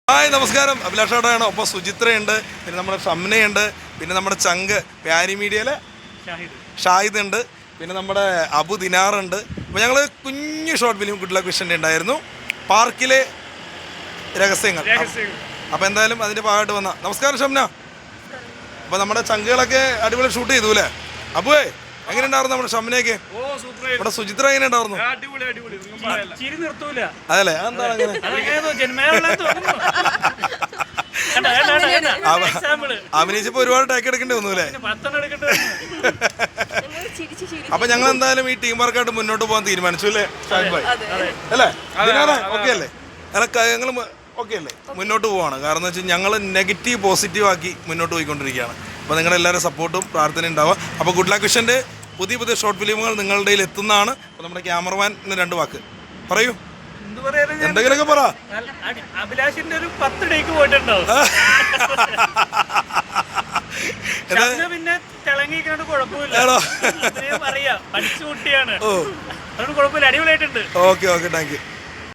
Hi നമസ്കാരം, അഭിലാഷോടാണ്. ഒപ്പം സുചിത്രയുണ്ട്, പിന്നെ നമ്മുടെ ഷംനയുണ്ട്, പിന്നെ നമ്മുടെ ചങ്ക് പ്യാരി മീഡിയയിലെ ഷാഹിദ് ഉണ്ട്, പിന്നെ നമ്മുടെ അബു ദിനാറുണ്ട്. അപ്പോൾ ഞങ്ങൾ കുഞ്ഞു ഷോർട്ട് ഫിലിം ഗുഡ് ലക്ക് വിഷൻ്റെ ഉണ്ടായിരുന്നു, പാർക്കിലെ രഹസ്യങ്ങൾ. അപ്പോൾ എന്തായാലും അതിൻ്റെ ഭാഗമായിട്ട് വന്ന നമസ്കാരം ഷംന. അപ്പോൾ നമ്മുടെ ചങ്കുകളൊക്കെ അടിപൊളി ഷൂട്ട് ചെയ്തു അല്ലേ? അബുവേ എങ്ങനെ ഉണ്ടായിരുന്നു നമ്മുടെ ഷംനയൊക്കെ? നമ്മുടെ സുചിത്ര എങ്ങനെ ഉണ്ടായിരുന്നു? അതല്ലേ, എന്താണ് അഭിനയിച്ചപ്പോ ഒരുപാട് ടേക്ക് എടുക്കേണ്ടി വന്നു അല്ലേ? അപ്പൊ ഞങ്ങൾ എന്തായാലും ഈ ടീം വർക്കായിട്ട് മുന്നോട്ട് പോകാൻ തീരുമാനിച്ചു അല്ലേ ഷാഹിദ് ഭായ്? അല്ലേ ഓക്കെ അല്ലേ? ഞങ്ങൾ ഓക്കെ അല്ലേ? മുന്നോട്ട് പോവാണ്. കാരണം എന്ന് വെച്ചാൽ ഞങ്ങൾ നെഗറ്റീവ് പോസിറ്റീവ് ആക്കി മുന്നോട്ട് പോയിക്കൊണ്ടിരിക്കുകയാണ്. അപ്പോൾ നിങ്ങളുടെ എല്ലാവരും സപ്പോർട്ടും പ്രാർത്ഥനയും ഉണ്ടാവുക. അപ്പോൾ ഗുഡ് ലക്ക് വിഷൻ്റെ പുതിയ പുതിയ ഷോർട്ട് ഫിലിമുകൾ നിങ്ങളുടെ കയ്യിൽ എത്തുന്നതാണ്. അപ്പോൾ നമ്മുടെ ക്യാമറമാൻ ഇന്ന് 2 വാക്ക് പറയൂ, എന്തെങ്കിലുമൊക്കെ പറ. അഭിലാഷിന്റെ ഒരു 10 ഡേക്ക് പോയിട്ടുണ്ടോ? പിന്നെ തിളങ്ങിക്കാണ്ട് കുഴപ്പമില്ല, അറിയാം, പഠിച്ചു കുട്ടിയാണ്, അതുകൊണ്ട് കുഴപ്പമില്ല, അടിപൊളിയായിട്ടുണ്ട്. Okay thank you.